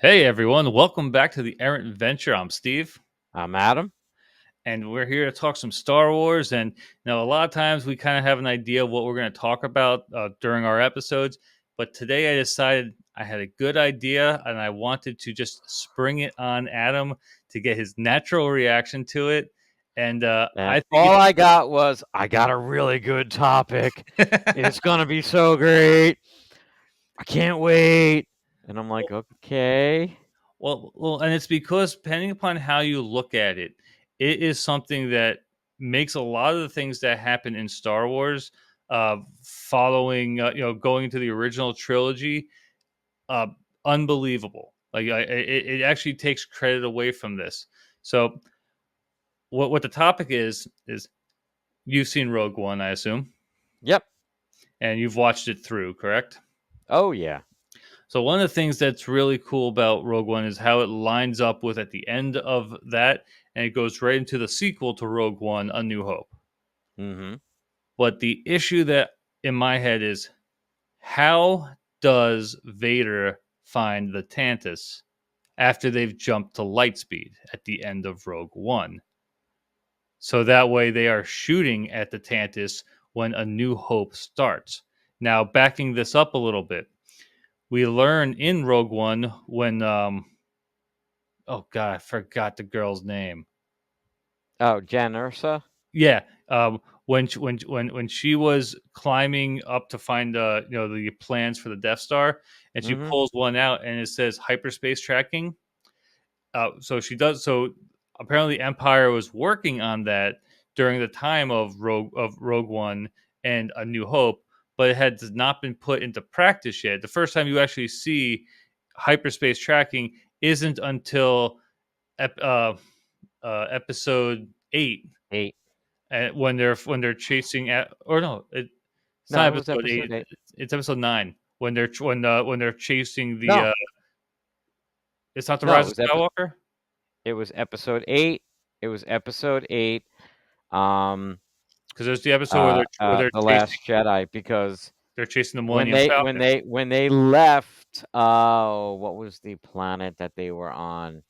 Hey everyone, welcome back to the Errant Venture. I'm Steve, I'm Adam. and we're here to talk some Star Wars. And a lot of times we kind of have an idea of what we're going to talk about during our episodes. But today I decided I had a good idea, and I wanted to just spring it on Adam to get his natural reaction to it. And And I think all I got was, I got a really good topic. It's going to be so great. I can't wait. And I'm like, okay. and it's because depending upon how you look at it, it is something that makes a lot of the things that happen in Star Wars, following, going into the original trilogy, uh, unbelievable. It actually takes credit away from this. So, what the topic is you've seen Rogue One, I assume, Yep. and you've watched it through, correct? Oh, yeah. So one of the things that's really cool about Rogue One is how it lines up with at the end of that, and it goes right into the sequel to Rogue One, A New Hope. Mm-hmm. But the issue that in my head is how does Vader find the Tantus after they've jumped to light speed at the end of Rogue One? So that way they are shooting at the Tantus when A New Hope starts. Now, backing this up a little bit, we learn in Rogue One when oh god, I forgot the girl's name. Oh, Jan Ursa? Yeah, when she was climbing up to find the plans for the Death Star, and she Mm-hmm. pulls one out and it says hyperspace tracking. So she does. So apparently, Empire was working on that during the time of Rogue One and A New Hope, but it had not been put into practice yet. The first time you actually see hyperspace tracking isn't until ep- uh, episode 8, 8. when they're chasing at, or no, it's No, not it was episode 8. episode 8. It's episode 9 when they're chasing the. No. It's not the No, Rise of Skywalker. it was episode 8. It was episode 8. Um Because there's the episode where The Last Jedi, because they're chasing the when Millennium they when Falcon. they when they left, what was the planet that they were on?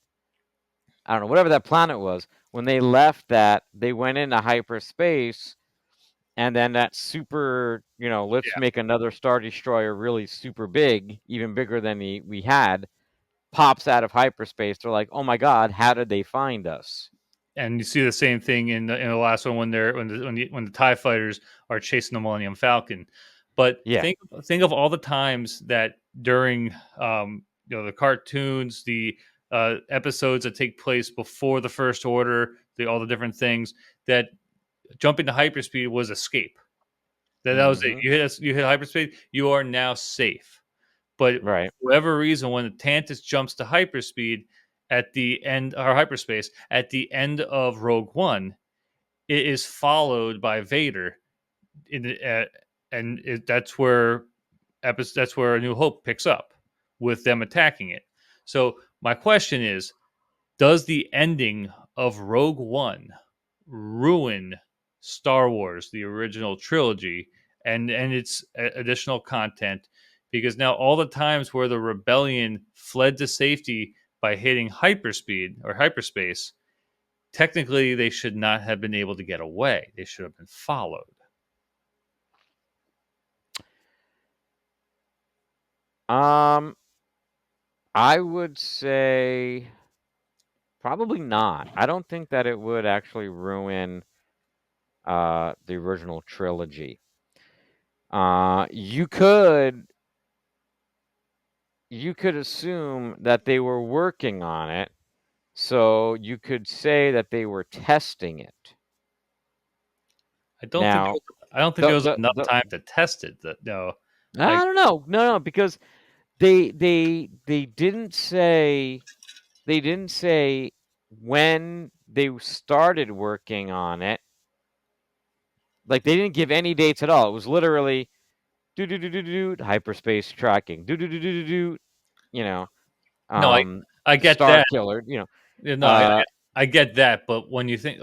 I don't know, whatever that planet was. When they left that, they went into hyperspace, and then that super, let's Yeah, make another Star Destroyer really super big, even bigger than we had, pops out of hyperspace. They're like, oh my god, how did they find us? and you see the same thing in the last one when the Tie Fighters are chasing the Millennium Falcon. But Yeah. think of all the times that during the cartoons, the episodes that take place before the First Order, all the different things that jumping to hyperspeed was escape. That was it. Mm-hmm. You hit hyperspeed, you are now safe. But Right. for whatever reason, when the Tantus jumps to hyperspeed at the end, or hyperspace at the end of Rogue One, it is followed by Vader, that's where A New Hope picks up with them attacking it. So my question is, does the ending of Rogue One ruin Star Wars, the original trilogy, and its additional content? Because now all the times where the rebellion fled to safety by hitting hyperspeed or hyperspace, technically they should not have been able to get away. They should have been followed. Um, I would say probably not. I don't think that it would actually ruin the original trilogy. You could assume that they were working on it, so you could say that they were testing it. I don't think Now, I don't think the there was the enough the time to test it. That no, like I don't know, no, because they didn't say when they started working on it. Like, they didn't give any dates at all. It was literally do do do do do hyperspace tracking, do do do do do do, you know, no, I get Star that. Killer, Yeah, no, uh, I get that, but when you think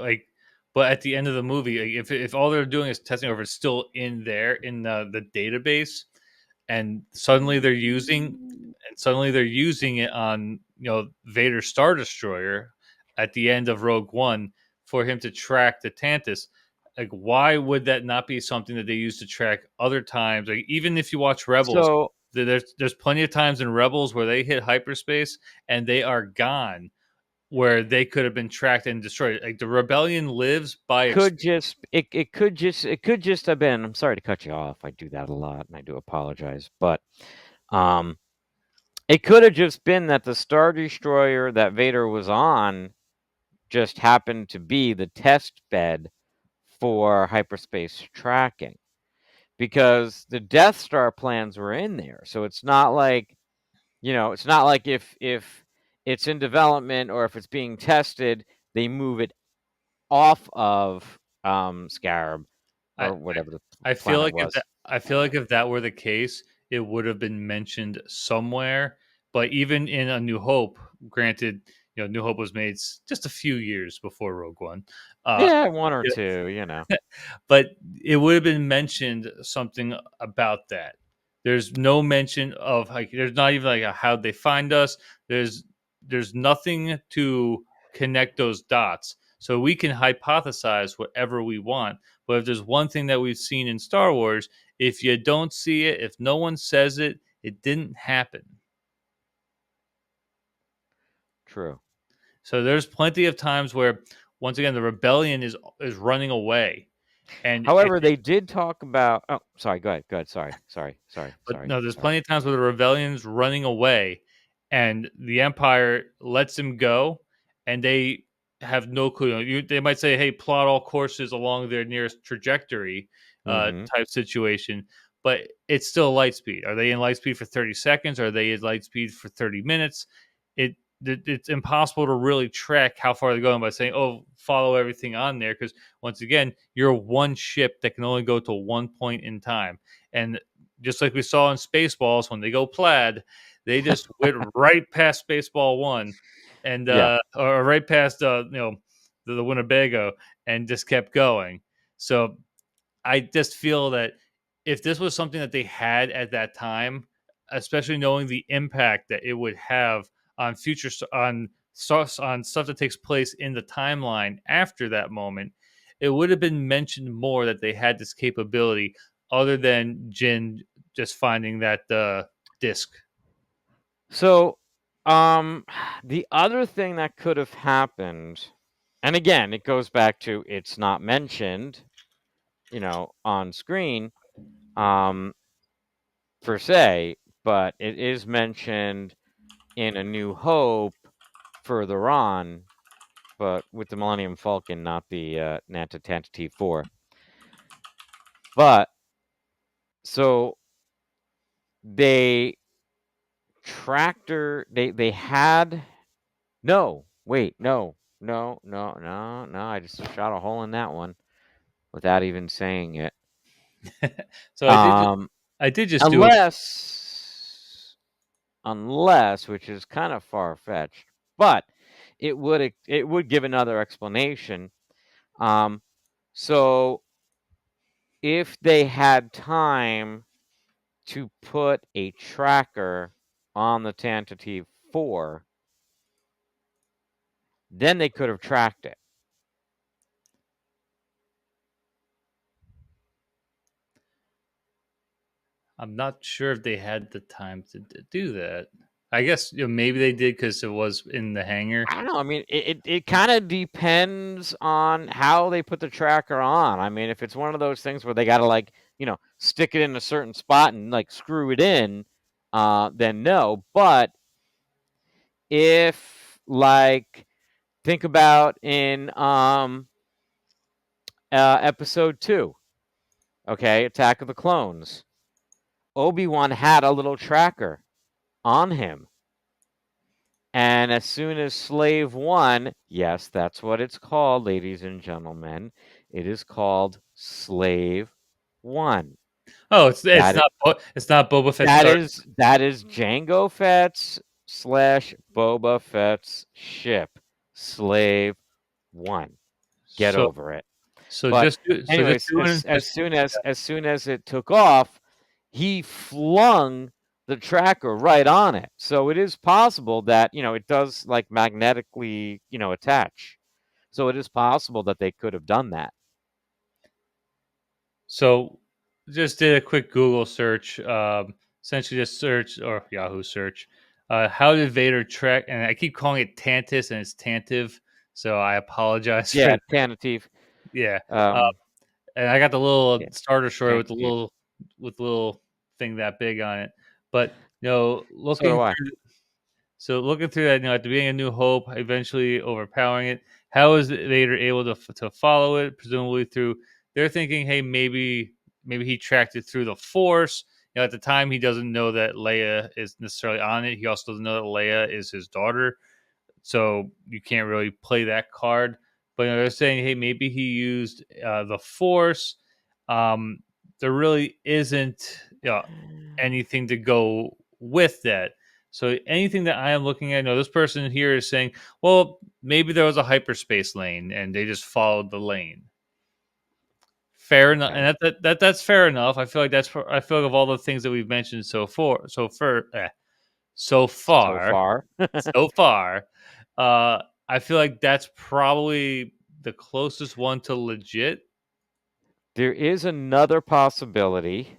but at the end of the movie, like, if all they're doing is testing over, it's still in there in the database, and suddenly they're using, and suddenly they're using it on Vader's Star Destroyer at the end of Rogue One for him to track the Tantus. Like, why would that not be something that they use to track other times? Like, even if you watch Rebels, So there's plenty of times in Rebels where they hit hyperspace and they are gone, where they could have been tracked and destroyed. Like, the rebellion lives by could just it could just have been. I'm sorry to cut you off. I do that a lot, and I do apologize, but it could have just been that the Star Destroyer that Vader was on just happened to be the test bed for hyperspace tracking, because the Death Star plans were in there. So it's not like, it's not like if it's in development or if it's being tested, they move it off of Scarab I, or whatever the I feel planet like was. if that were the case, it would have been mentioned somewhere. But even in A New Hope, granted, New Hope was made just a few years before Rogue One. Yeah, one or two, But it would have been mentioned something about that. There's no mention of, like, there's not even like how'd they find us. There's nothing to connect those dots. So we can hypothesize whatever we want. But if there's one thing that we've seen in Star Wars, if you don't see it, if no one says it, it didn't happen. True. So there's plenty of times where, once again, the rebellion is running away, and However, they did talk about. Oh, sorry. Go ahead. Go ahead. Sorry. but no, there's plenty of times where the rebellion's running away, and the Empire lets him go, and they have no clue. They might say, "Hey, plot all courses along their nearest trajectory," Mm-hmm. type situation, but it's still light speed. Are they in light speed for 30 seconds? Are they in light speed for 30 minutes? It it's impossible to really track how far they're going by saying, "Oh, follow everything on there," because once again, you're one ship that can only go to one point in time, and just like we saw in Spaceballs, when they go plaid, they just went right past Spaceball One, and Yeah. or right past the Winnebago, and just kept going. So I just feel that if this was something that they had at that time, especially knowing the impact that it would have on future on stuff that takes place in the timeline after that moment, it would have been mentioned more that they had this capability, other than Jin just finding that disc. So, the other thing that could have happened, and again, it goes back to it's not mentioned, on screen, per se, but it is mentioned in A New Hope further on, but with the Millennium Falcon, not the Nanta Tanta T4. But so they they had no wait no, I just shot a hole in that one without even saying it. So Um, I did just do it. unless, which is kind of far fetched, but it would give another explanation. So if they had time to put a tracker on the Tentative 4, then they could have tracked it. I'm not sure if they had the time to do that. I guess maybe they did because it was in the hangar. I don't know. I mean, it kind of depends on how they put the tracker on. I mean, if it's one of those things where they got to stick it in a certain spot and screw it in, then no. But if think about in episode 2, okay, Attack of the Clones, Obi-Wan had a little tracker on him. And as soon as Slave 1, yes, that's what it's called, ladies and gentlemen. It is called Slave 1. Oh, it's That it's not Boba Fett that starting. is Jango Fett's / Boba Fett's ship, Slave 1. Get So over it. so But just anyways, doing as soon as it took off, he flung the tracker right on it. So it is possible that, it does like magnetically, attach. So it is possible that they could have done that. So just did a quick Google search, essentially just search or Yahoo search. How did Vader track? And I keep calling it Tantus, and it's Tantive. So I apologize for Yeah, that. tentative. Yeah. Uh, Um, and I got the little yeah, starter story with the tentative. little thing that big on it. But So do looking I. looking through that, at the beginning of New Hope, eventually overpowering it. How is Vader able to follow it? Presumably through they're thinking, hey, maybe he tracked it through the Force. At the time, he doesn't know that Leia is necessarily on it. He also doesn't know that Leia is his daughter, so you can't really play that card. But they're saying, hey, maybe he used the Force. Um, there really isn't anything to go with that. So anything that I am looking at, no, this person here is saying, well, maybe there was a hyperspace lane and they just followed the lane. Fair enough, Okay. and that's fair enough. I feel like I feel like of all the things that we've mentioned so So far, far. so far, I feel like that's probably the closest one to legit. There is another possibility,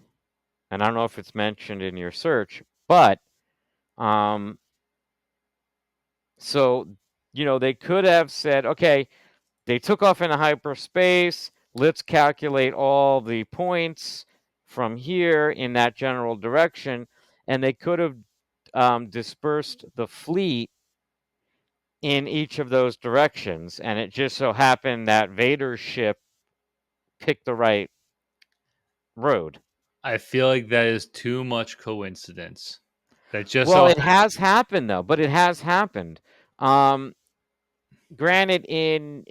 and I don't know if it's mentioned in your search, but um, so they could have said, okay, they took off into hyperspace. Let's calculate all the points from here in that general direction, and they could have dispersed the fleet in each of those directions, and it just so happened that Vader's ship picked the right road. I feel like that is too much coincidence. That just Well, so it has happened though, but it has happened. Um, Granted, in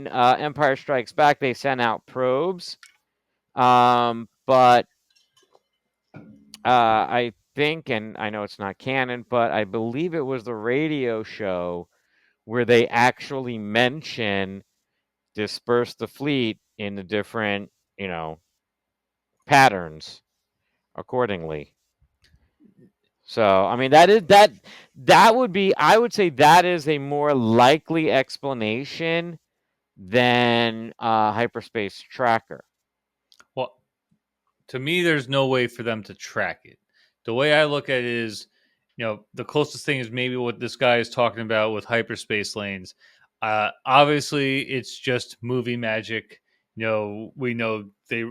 Empire Strikes Back, they sent out probes, but I think, and I know it's not canon, but I believe it was the radio show where they actually mention disperse the fleet in the different, patterns accordingly. So, I mean, that would be, I would say that is a more likely explanation than hyperspace tracker. well, to me, there's no way for them to track it. The way I look at it is, the closest thing is maybe what this guy is talking about with hyperspace lanes. Obviously, it's just movie magic. We know they,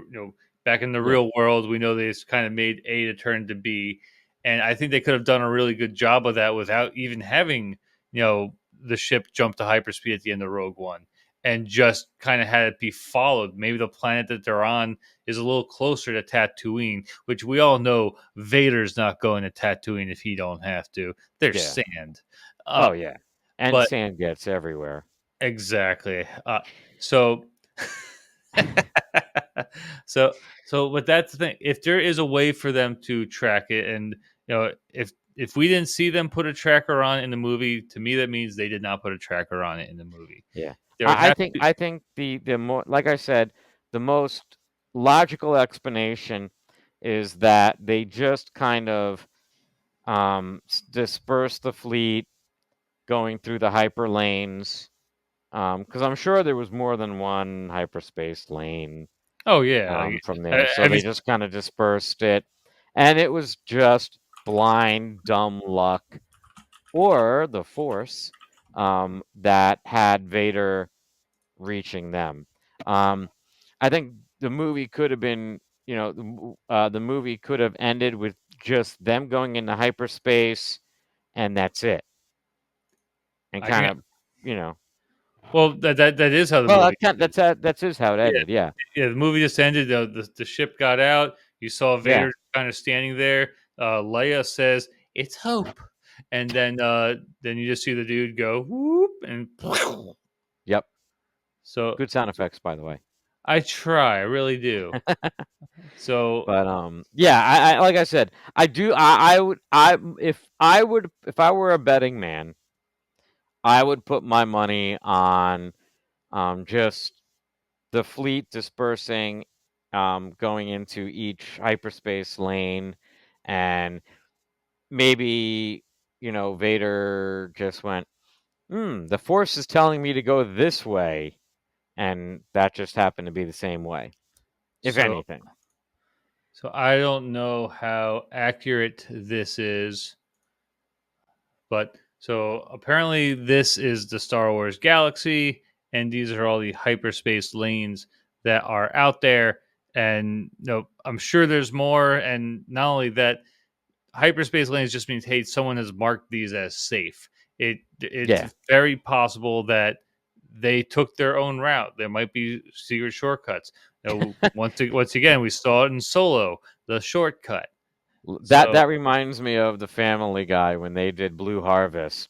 back in the Yeah, real world, we know they just kind of made A to turn to B, and I think they could have done a really good job of that without even having, the ship jump to hyperspeed at the end of Rogue One, and just kind of had it be followed. Maybe the planet that they're on is a little closer to Tatooine, which we all know Vader's not going to Tatooine if he don't have to. There's yeah. sand. Oh, yeah. And But sand gets everywhere. exactly. So so but that's the thing. If there is a way for them to track it, and if we didn't see them put a tracker on in the movie, to me that means they did not put a tracker on it in the movie. Yeah. There would I have to think be. I think the more, like I said, the most logical explanation is that they just kind of disperse the fleet going through the hyper lanes, because I'm sure there was more than one hyperspace lane Oh yeah. from there. So Have you they just kind of dispersed it, and it was just blind dumb luck or the Force that had Vader reaching them. Um, I think the movie could have been, the movie could have ended with just them going into hyperspace, and that's it, and I can kind of, you know, well that is how the well, movie ended. that's just how it Yeah, ended. Yeah, yeah, the movie just ended. The ship got out. You saw yeah, Vader kind of standing there. Leia says, "It's hope," and then you just see the dude go whoop and yep. so Good sound effects, by the way. I try, I really do. So But yeah, I like I said, I do. I would. If I were a betting man, I would put my money on just the fleet dispersing, going into each hyperspace lane, and maybe, Vader just went, the Force is telling me to go this way, and that just happened to be the same way, if So anything. so I don't know how accurate this is, but so apparently this is the Star Wars galaxy, and these are all the hyperspace lanes that are out there. And I'm sure there's more. And not only that, hyperspace lanes just means, hey, someone has marked these as safe. It's Yeah. very possible that they took their own route. There might be secret shortcuts. Once again, we saw it in Solo, the shortcut. That So, that reminds me of the Family Guy when they did Blue Harvest.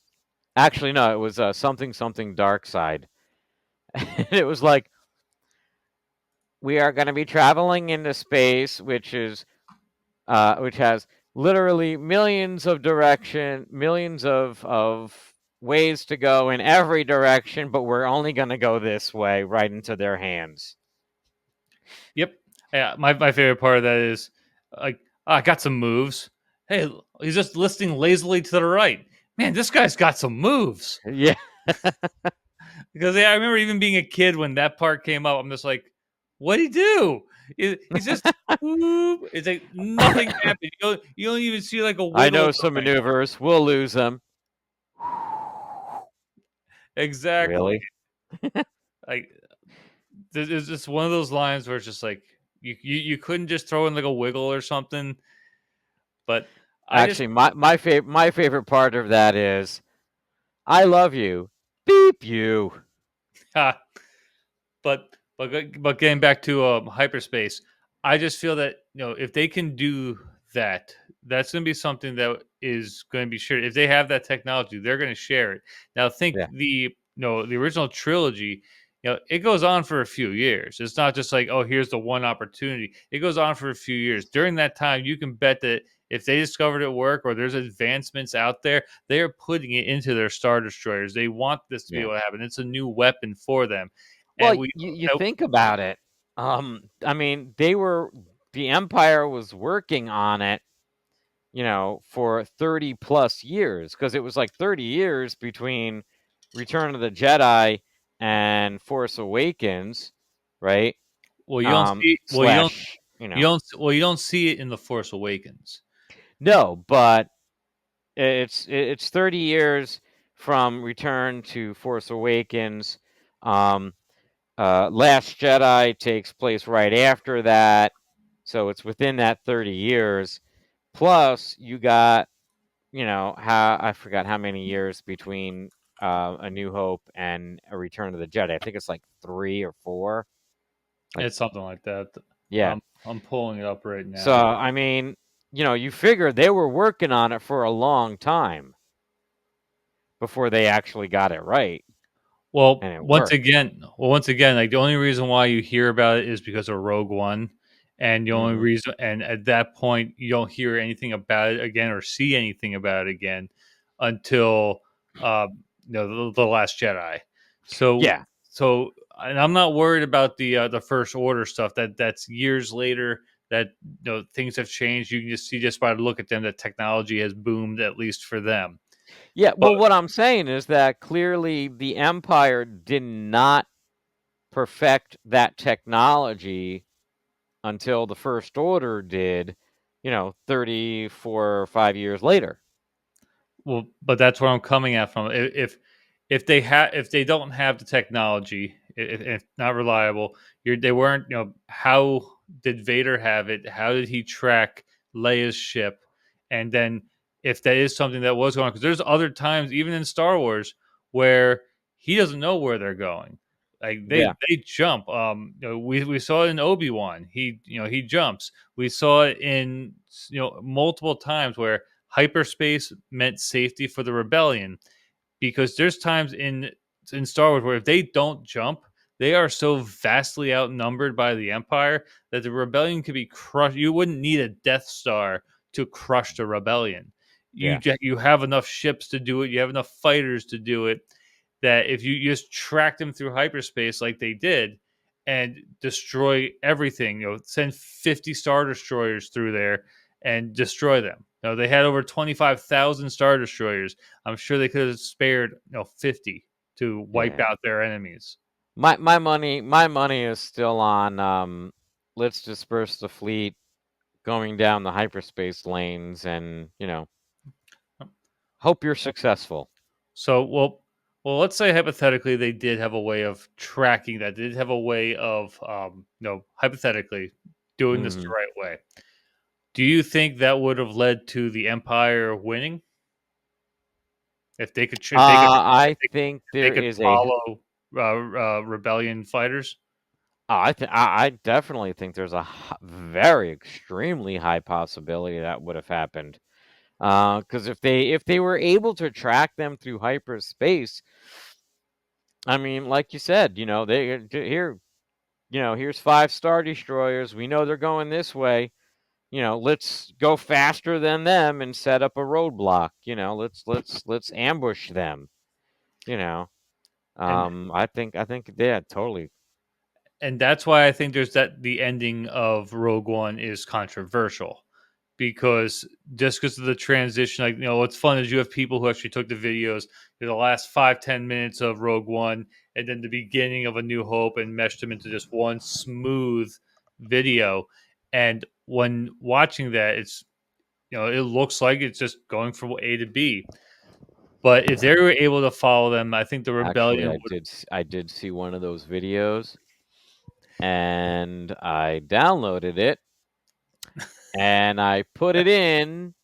Actually, no, it was something something Dark Side. It was like, we are going to be traveling into space, which has literally millions of ways to go in every direction, but we're only going to go this way, right into their hands. yep. Yeah, my favorite part of that is like, I got some moves. Hey, he's just listing lazily to the right. Man, this guy's got some moves. Yeah. Because I remember even being a kid when that part came up, I'm just like, what'd he do? He's just whoop. It's like nothing happened. You don't even see like a I wiggle know some going. maneuvers. We'll lose them. Exactly. Really? Like there's just one of those lines where it's just like you couldn't just throw in like a wiggle or something. But I just Actually, my favorite part of that is, I love you. Beep you. but getting back to hyperspace, I just feel that if they can do that, that's going to be something that is going to be shared. If they have that technology, they're going to share it. Now, think Yeah. the original trilogy. It goes on for a few years. It's not just like, oh, here's the one opportunity. It goes on for a few years. During that time, you can bet that if they discovered it work or there's advancements out there, they are putting it into their star destroyers. They want this to be Yeah. able to happen. It's a new weapon for them. Well, And we you think about it. I mean, the Empire was working on it, for 30 plus years, because it was like 30 years between Return of the Jedi and Force Awakens, right? Well, you don't see. Slash, You don't see it in the Force Awakens. no, but it's 30 years from Return to Force Awakens. Um, Last Jedi takes place right after that, so it's within that 30 years. Plus, you got, how I forgot how many years between A New Hope and A Return of the Jedi. I think it's like 3 or 4. Like, It's something like that. yeah. I'm pulling it up right So now. I mean, you figure they were working on it for a long time before they actually got it right, and it worked. Once again, like the only reason why you hear about it is because of Rogue One, and the only Hmm. reason, and at that point, you don't hear anything about it again or see anything about it again until uh, the Last Jedi. So Yeah. so, and I'm not worried about the First Order stuff. That's years later. That things have changed. You can just see just by the look at them that technology has boomed at least for them. Yeah, But well, what I'm saying is that clearly the Empire did not perfect that technology until the First Order did, 34 or 5 years later. but that's where I'm coming at from. If they don't have the technology, if not reliable, they weren't. How did Vader have it? How did he track Leia's ship? And then if that is something that was going on, because there's other times, even in Star Wars, where he doesn't know where they're going. Like Yeah. they jump. We saw it in Obi-Wan. He jumps. We saw it in multiple times where hyperspace meant safety for the rebellion, because there's times in Star Wars where if they don't jump, they are so vastly outnumbered by the Empire that the rebellion could be crushed. You wouldn't need a Death Star to crush the rebellion. Yeah. You have enough ships to do it. You have enough fighters to do it. That if you just track them through hyperspace like they did and destroy everything, send 50 star destroyers through there, and destroy them. They had over 25,000 Star Destroyers. I'm sure they could have spared 50 to wipe Yeah. out their enemies. My money is still on let's disperse the fleet going down the hyperspace lanes and, hope you're successful. So, let's say hypothetically they did have a way of tracking that. They did have a way of, hypothetically doing this the Mhm. right way. Do you think that would have led to the Empire winning if they could, I think if they there could is a follow rebellion fighters? I definitely think there's a very extremely high possibility that would have happened. Because if they were able to track them through hyperspace, I mean, like you said, here's 5 Star Destroyers. We know they're going this way. Let's go faster than them and set up a roadblock. Let's ambush them. You know, And I think yeah, totally. that's why I think there's that the ending of Rogue One is controversial, because just because of the transition, like what's fun is you have people who actually took the videos, the last 5-10 minutes of Rogue One, and then the beginning of A New Hope, and meshed them into just one smooth video. And when watching that, it's it looks like it's just going from A to B. But if they were able to follow them, I think the Actually, rebellion would. I did see one of those videos, and I downloaded it and I put it in.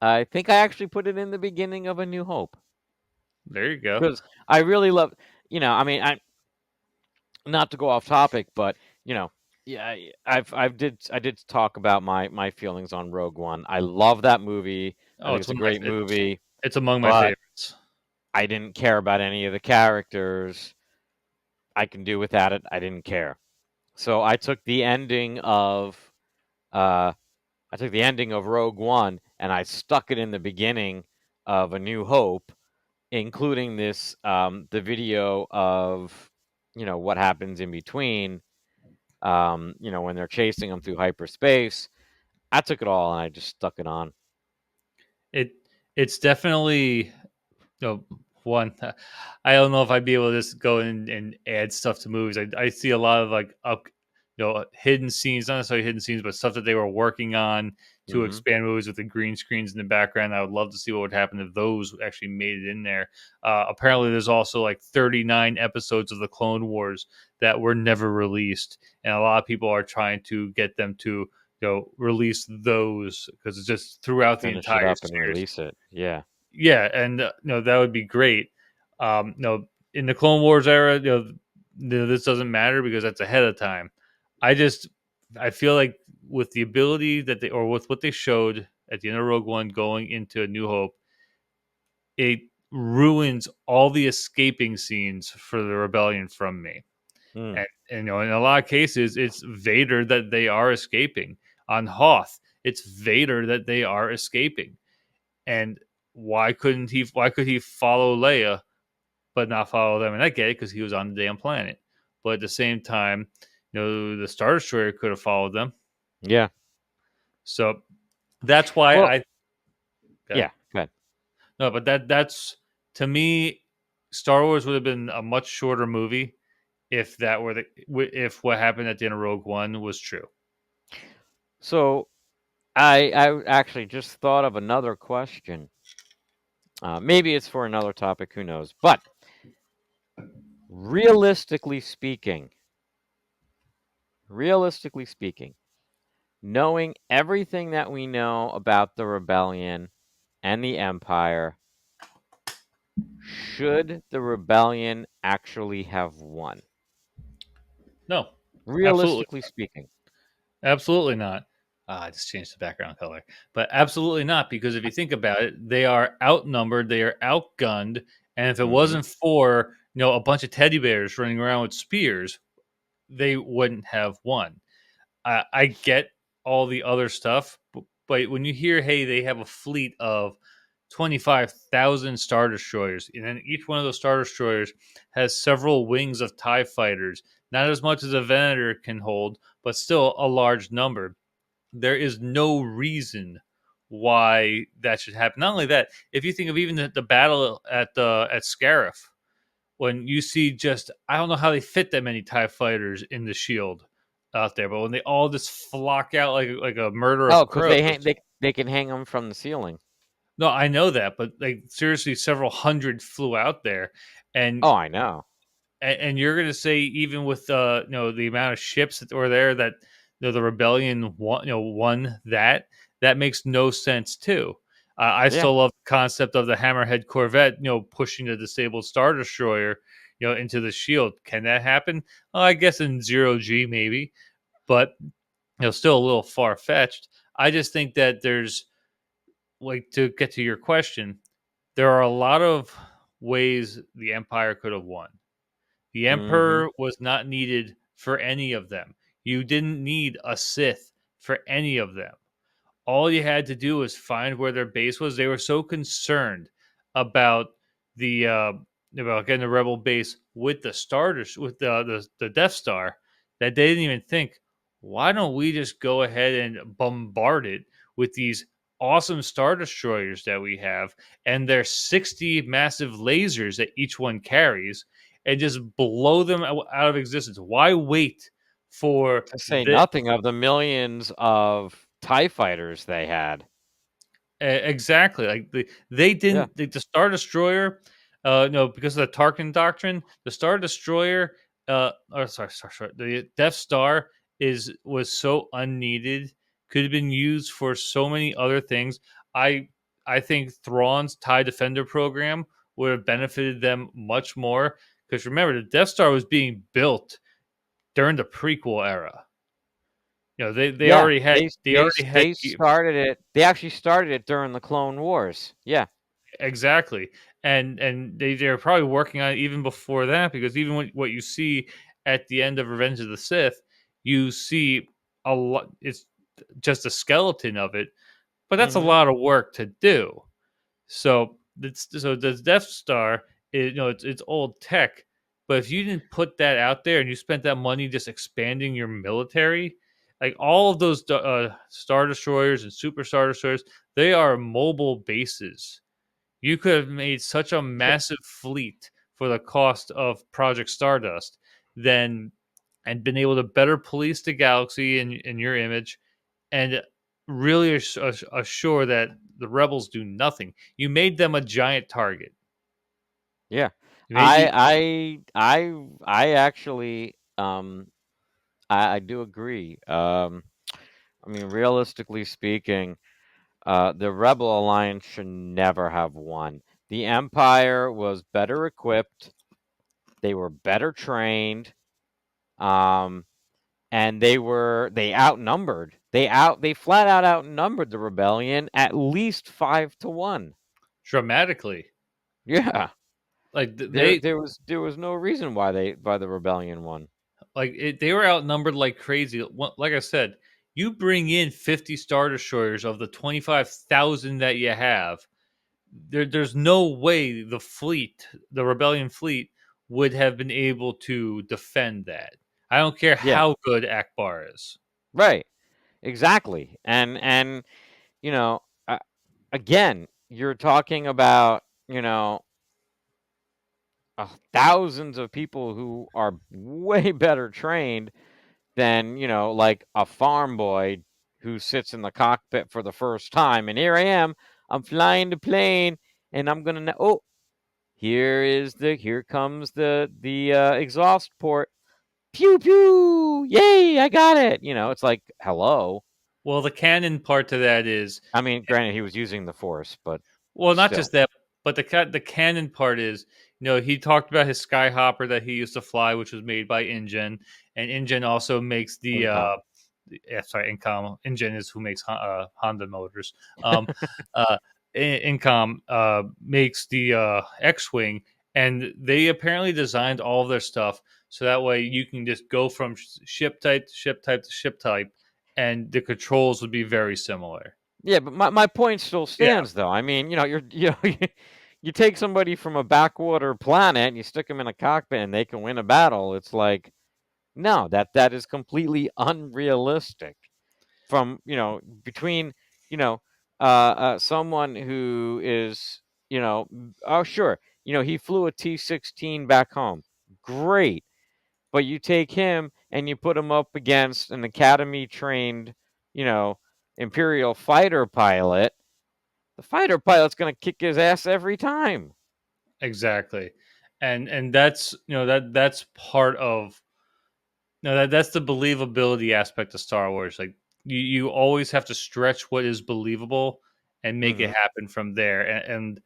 I think I actually put it in the beginning of A New Hope There you go. because I really love. I mean, I not to go off topic, but yeah, I did talk about my feelings on Rogue One. I love that movie. I Oh, think it's it's a one of great my movie, it's among my but favorites. I didn't care about any of the characters. I can do without it. I didn't care. So uh I took the ending of Rogue One and I stuck it in the beginning of A New Hope, including the video of what happens in between, when they're chasing them through hyperspace. I took it all and I just stuck it on. It it's definitely one. I don't know if I'd be able to just go in and add stuff to movies. I see a lot of like hidden scenes, not necessarily hidden scenes, but stuff that they were working on to Hmm. expand movies with the green screens in the background. I would love to see what would happen if those actually made it in there. Apparently, there's also like 39 episodes of the Clone Wars that were never released, and a lot of people are trying to get them to release those because it's just throughout the Finish it entire up and series. release it. Yeah. Yeah, and that would be great. In the Clone Wars era, this doesn't matter because that's ahead of time. I just I feel like with the ability that they, or with what they showed at the end of Rogue One going into A New Hope, it ruins all the escaping scenes for the rebellion from me. Mm. And in a lot of cases, it's Vader that they are escaping. On Hoth, it's Vader that they are escaping. And why could he follow Leia but not follow them? And I get it because he was on the damn planet. But at the same time, the Star Destroyer could have followed them. Yeah. So that's why Well, I okay. yeah. Go ahead. No, but that's to me, Star Wars would have been a much shorter movie if that were the if what happened at the end of Rogue One was true. So I actually just thought of another question. Maybe it's for another topic. Who knows? But realistically speaking, realistically speaking, knowing everything that we know about the rebellion and the empire, should the rebellion actually have won? No, absolutely. Realistically speaking. Absolutely not. I just changed the background color. But absolutely not, because if you think about it, they are outnumbered, they are outgunned, and if it Hmm. wasn't for a bunch of teddy bears running around with spears, they wouldn't have won. I get all the other stuff, but when you hear, hey, they have a fleet of 25,000 Star Destroyers, and then each one of those Star Destroyers has several wings of TIE fighters, not as much as a Venator can hold, but still a large number. There is no reason why that should happen. Not only that, if you think of even the battle at Scarif, when you see just I don't know how they fit that many TIE fighters in the shield out there, but when they all just flock out like a murder Oh, of because crows. they can hang them from the ceiling. No, I know that, but like seriously, several hundred flew out there, and Oh, I know. and you're gonna say even with the amount of ships that were there that the rebellion won that makes no sense too. I Yeah. still love the concept of the Hammerhead Corvette pushing the disabled Star Destroyer into the shield. Can that happen? I guess in zero G maybe, but still a little far fetched. I just think that there's like to get to your question, there are a lot of ways the Empire could have won. The Mm-hmm. Emperor was not needed for any of them. You didn't need a Sith for any of them. All you had to do was find where their base was. They were so concerned about the about getting the rebel base with the starters with the Death Star that they didn't even think, why don't we just go ahead and bombard it with these awesome star destroyers that we have and their 60 massive lasers that each one carries and just blow them out of existence. Why wait for To say the nothing of the millions of TIE fighters they had. Exactly. Like they Yeah. didn't the Star Destroyer, no, because of the Tarkin doctrine, the Star Destroyer, or sorry, the Death Star was so unneeded, could have been used for so many other things. I I think Thrawn's TIE Defender program would have benefited them much more because remember the Death Star was being built during the prequel era. They Yeah. already had They started it. They actually started it during the Clone Wars. Yeah. exactly, and they're probably working on it even before that because even what you see at the end of Revenge of the Sith, you see a lot. It's just a skeleton of it, but that's a Mm-hmm. lot of work to do. So the Death Star is it's old tech, but if you didn't put that out there and you spent that money just expanding your military, like all of those Star Destroyers and Super Star Destroyers, they are mobile bases. You could have made such a Yeah. massive fleet for the cost of Project Stardust, then and been able to better police the galaxy in your image and really assure that the rebels do nothing. You made them a giant target. Yeah. You made the I actually I do agree. I mean, realistically speaking, the Rebel Alliance should never have won. The Empire was better equipped. They were better trained. Um, and they outnumbered. They flat out outnumbered the rebellion at least 5-1. dramatically. Yeah. Like There was no reason why the rebellion won. they were outnumbered like crazy. Like I said, you bring in 50 star destroyers of the 25,000 that you have. There's no way the rebellion fleet, would have been able to defend that. I don't care Yeah. how good Akbar is. Right. Exactly. And you know, again, you're talking about, thousands of people who are way better trained than, like a farm boy who sits in the cockpit for the first time. And here I am, I'm flying the plane, and I'm gonna oh, here comes the exhaust port. Pew pew! Yay! I got it. It's like hello. Well, the canon part to that is, I mean, granted, he was using the force, but well, not still, just that, but the canon part is, he talked about his Skyhopper that he used to fly, which was made by InGen, and InGen also makes income. yeah, sorry, Incom. InGen is who makes Honda motors. Um, uh, Incom makes the X-wing, and they apparently designed all of their stuff so that way you can just go from ship type to ship type to ship type, and the controls would be very similar. Yeah, but my point still Yeah. stands, though. I mean, you take somebody from a backwater planet and you stick them in a cockpit and they can win a battle. It's like, no, that is completely unrealistic. from between someone who is oh sure he flew a T-16 back home, great, but you take him and you put him up against an academy trained you know Imperial fighter pilot. The fighter pilot's going to kick his ass every time. Exactly. And that's that's part of that's the believability aspect of Star Wars. Like you always have to stretch what is believable and make it Hmm. happen from there. And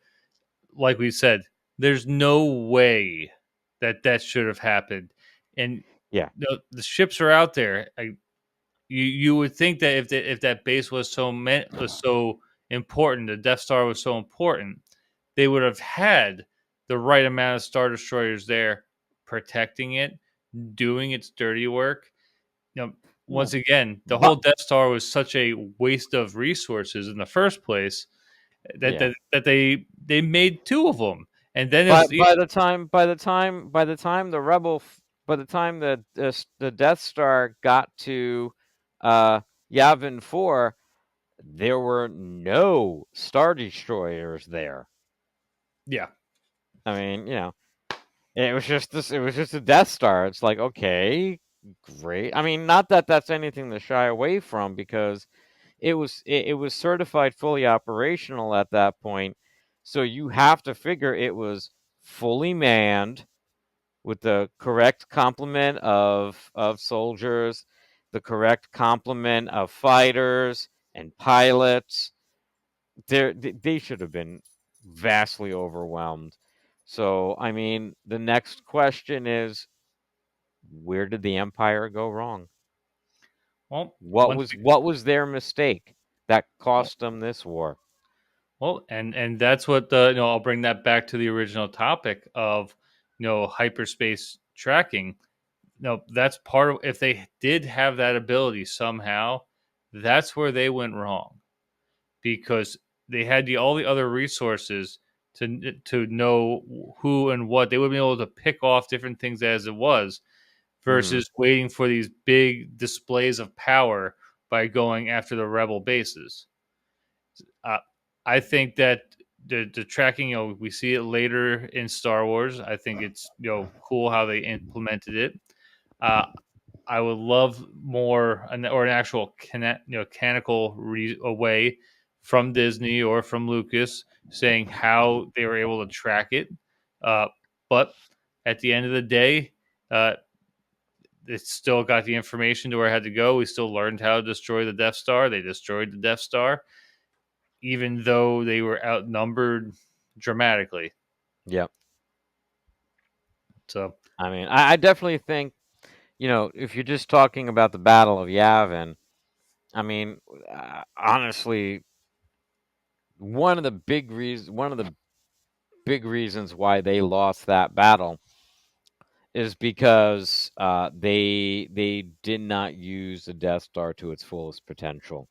like we said, there's no way that that should have happened. And Yeah. the ships are out there. You would think that if that base was was so important, the Death Star was so important, they would have had the right amount of Star Destroyers there protecting it, doing its dirty work. You know, Yeah. once again, the whole But Death Star was such a waste of resources in the first place yeah. that they made two of them, and then it was But by the time the by the time the Death Star got to Yavin 4, there were no Star Destroyers there. yeah. I mean, it was just a Death Star. It's like, okay, great. I mean, not that that's anything to shy away from, because it was certified fully operational at that point. So you have to figure it was fully manned with the correct complement of soldiers, the correct complement of fighters and pilots. They should have been vastly overwhelmed. So, I mean, the next question is, where did the Empire go wrong? Well, once What was their mistake that well, cost them this war? well, and that's what the I'll bring that back to the original topic of hyperspace tracking. That's part of, if they did have that ability somehow, that's where they went wrong, because they had all the other resources to know who and what they would be able to pick off different things as it was, Hmm. versus waiting for these big displays of power by going after the rebel bases. uh, I think that the tracking, we see it later in Star Wars. I think it's cool how they implemented it. uh, I would love more or an actual canonical way from Disney or from Lucas saying how they were able to track it. Uh, but at the end of the day, uh, it still got the information to where it had to go. We still learned how to destroy the Death Star. They destroyed the Death Star, even though they were outnumbered dramatically. Yep. So, I mean, I definitely think, if you're just talking about the Battle of Yavin, I mean, honestly, one of the big reasons why they lost that battle is because they did not use the Death Star to its fullest potential.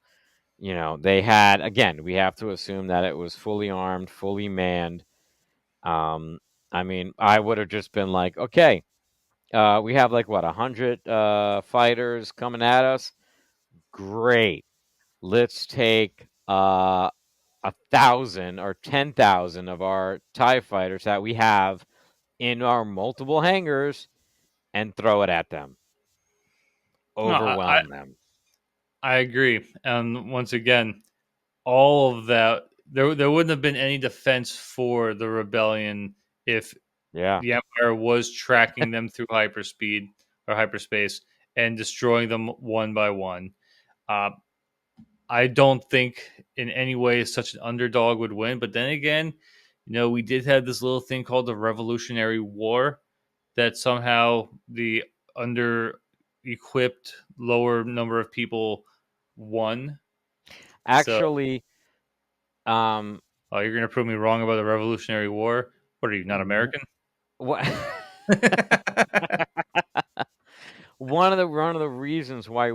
They had, again, we have to assume that it was fully armed, fully manned. Um, I mean, I would have just been like, okay, we have like what 100 fighters coming at us. Great. Let's take 1,000 or 10,000 of our TIE fighters that we have in our multiple hangars and throw it at them. no, Overwhelm them. I agree. And once again, all of that, there wouldn't have been any defense for the rebellion if Yeah. the Empire was tracking them through hyperspeed or hyperspace and destroying them one by one. Uh, I don't think in any way such an underdog would win. But then again, we did have this little thing called the Revolutionary War that somehow the under equipped lower number of people won. So, Actually, um, oh, you're going to prove me wrong about the Revolutionary War? What are you, not w- American? what one of the reasons why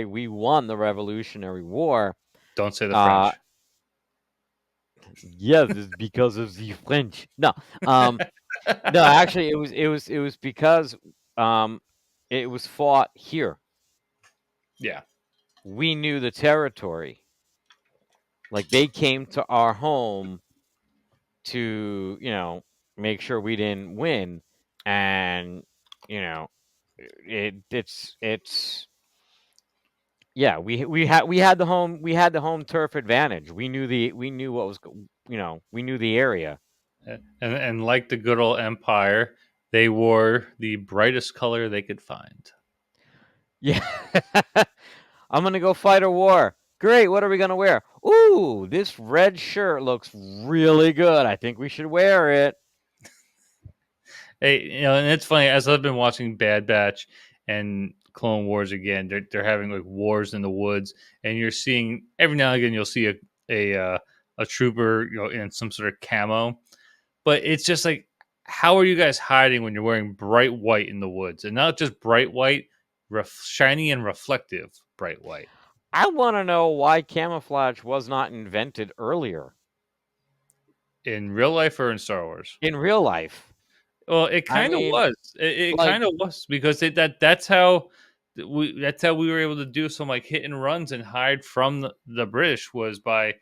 we won the Revolutionary War, Don't say the uh, French. yes, is because of the French. Um, no, actually, it was because um, it was fought here. Yeah. we knew the territory. Like they came to our home to, make sure we didn't win, and you know, it's yeah, we had the home turf advantage. We knew what was we knew the area. And like the good old empire, they wore the brightest color they could find. Yeah. I'm gonna go fight a war. Great, what are we gonna wear? Ooh, this red shirt looks really good. I think we should wear it. Hey, and it's funny as I've been watching Bad Batch and Clone Wars again. They're having like wars in the woods, and you're seeing every now and again you'll see a trooper in some sort of camo, but it's just like, how are you guys hiding when you're wearing bright white in the woods, and not just bright white, shiny and reflective bright white I want to know why camouflage was not invented earlier in real life or in Star Wars? in real life. Well, it I kind of mean, was. It like, kind of was because that's how we were able to do some like hit and runs and hide from the British was by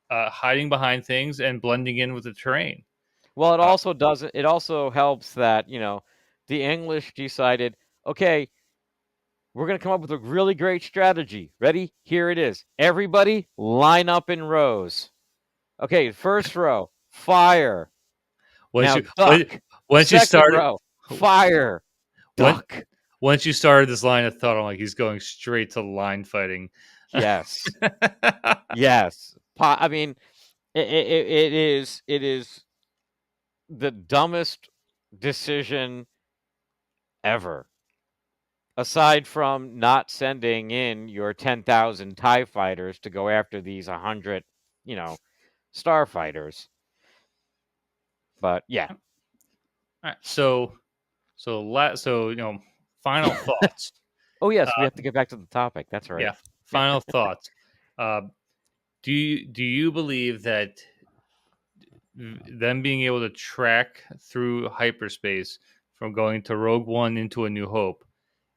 hiding behind things and blending in with the terrain. well, it Uh, also doesn't. It also helps that the English decided, okay, we're gonna come up with a really great strategy. Ready? Here it is. Everybody, line up in rows. Okay, first row, fire. once Now you duck. once you Second started row, fire. when Duck. once you started this line of thought, I'm like, he's going straight to line fighting. Yes. Yes. I mean, it is the dumbest decision ever. Aside from not sending in your 10,000 TIE fighters to go after these 100, you know, starfighters. But yeah. All right, so final thoughts. Oh, Uh, yes, we have to get back to the topic. That's right. yeah, final thoughts. Uh, do you believe that them being able to track through hyperspace from going to Rogue One into A New Hope,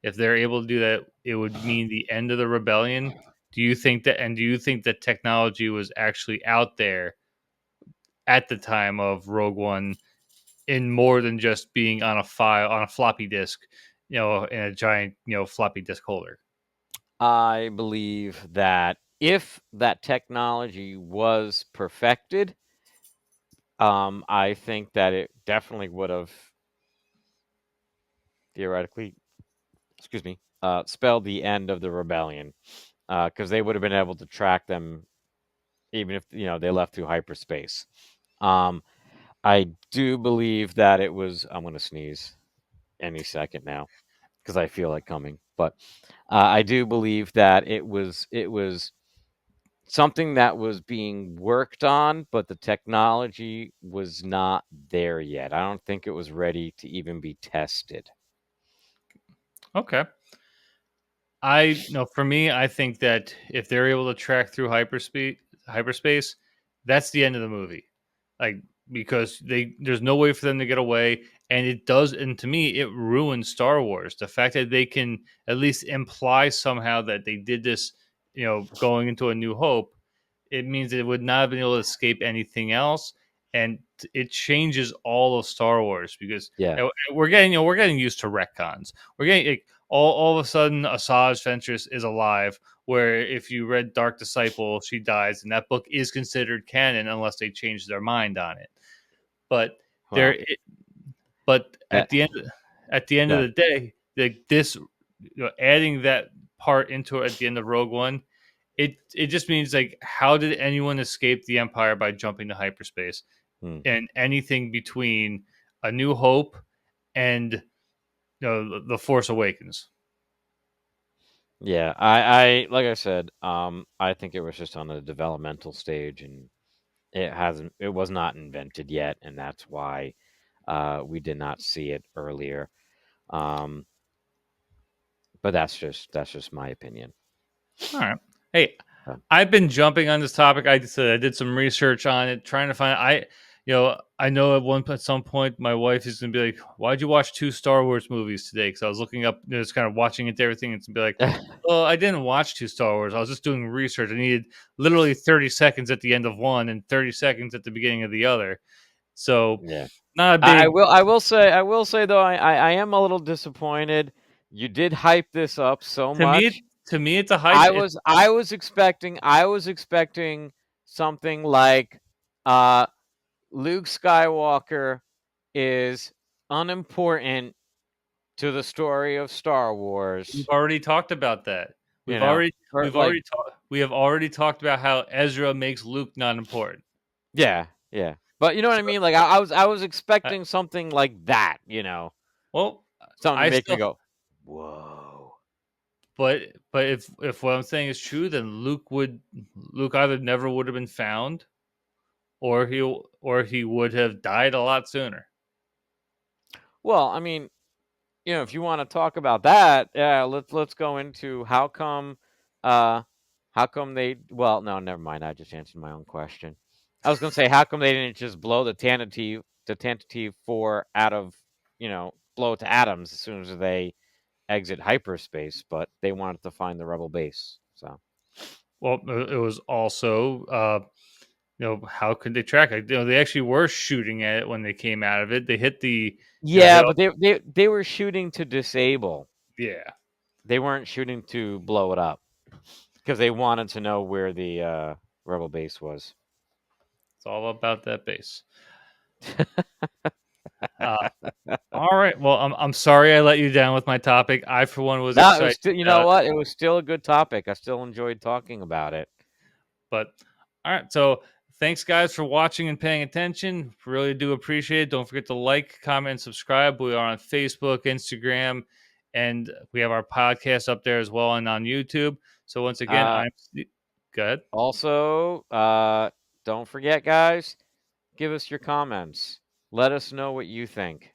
if they're able to do that, it would mean the end of the rebellion? Do you think that technology was actually out there at the time of Rogue One in more than just being on a file on a floppy disk, in a giant, floppy disk holder? I believe that if that technology was perfected, I think that it definitely would have theoretically, excuse me, spelled the end of the rebellion, because they would have been able to track them even if they left through hyperspace. Um, I do believe that it was. I'm going to sneeze any second now because I feel like coming, but I do believe that it was something that was being worked on, but the technology was not there yet. I don't think it was ready to even be tested. Okay. I no, for me, I think that if they're able to track through hyperspace, that's the end of the movie. Like, because there's no way for them to get away, and it does, and to me, it ruins Star Wars. The fact that they can at least imply somehow that they did this, going into A New Hope, it means it would not have been able to escape anything else, and it changes all of Star Wars because Yeah. we're getting used to retcons. We're getting like, all of a sudden Asajj Ventress is alive. Where if you read Dark Disciple, she dies, and that book is considered canon unless they change their mind on it. But there, Well, but that at the end of that the day, like this, adding that part into it at the end of Rogue One, it just means like, how did anyone escape the Empire by jumping to hyperspace? hmm. And anything between A New Hope and the Force Awakens. Yeah, I like I said, I think it was just on a developmental stage, and it was not invented yet, and that's why we did not see it earlier. Um, but that's just my opinion. All right. Hey, Uh, I've been jumping on this topic. I did some research on it, trying to find. I know at some point my wife is gonna be like, "Why'd you watch 2 Star Wars movies today?" Because I was looking up, just kind of watching into everything, and to be like, "Well, I didn't watch 2 Star Wars. I was just doing research. I needed literally 30 seconds at the end of one and 30 seconds at the beginning of the other." So, Yeah. not a I big will. I will say though, I am a little disappointed. You did hype this up so to me. much. To me, it's a hype. I was expecting something like, uh, Luke Skywalker is unimportant to the story of Star We've Wars. already talked about that. You know, or like, We have already talked about how Ezra makes Luke not important. yeah, yeah. But you know what I So, mean? Like I was I, expecting something like that. well, Something to I make me still go, whoa. but if what I'm saying is true, then Luke either never would have been found, or he would have died a lot sooner. Well, I mean, if you want to talk about that, yeah, let's go into uh how come they well, no, never mind. I just answered my own question. I was going to say how come they didn't just blow the tentative 4 out of, blow it to atoms as soon as they exit hyperspace, but they wanted to find the rebel base. So, Well, it was also how could they track it? They actually were shooting at it when they came out of it. They hit the yeah, hit but they were shooting to disable. yeah. They weren't shooting to blow it up because they wanted to know where the rebel base was. It's all about that base. Uh, all right. Well, I'm sorry I let you down with my topic. I for one was No, it was excited. still. You know what? It was still a good topic. I still enjoyed talking about it. But all right, so thanks guys for watching and paying attention. Really do appreciate it. Don't forget to like, comment, and subscribe. We are on Facebook, Instagram, and we have our podcast up there as well and on YouTube. So once again, Uh, I'm good. also, don't forget, guys, give us your comments. Let us know what you think.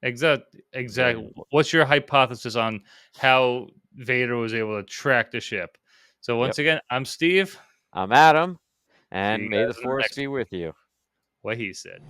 Yeah. Exactly. What's your hypothesis on how Vader was able to track the ship? So Yep. once again, I'm Steve. I'm Adam, See and you may the guys in the force next be one. with you. What he said.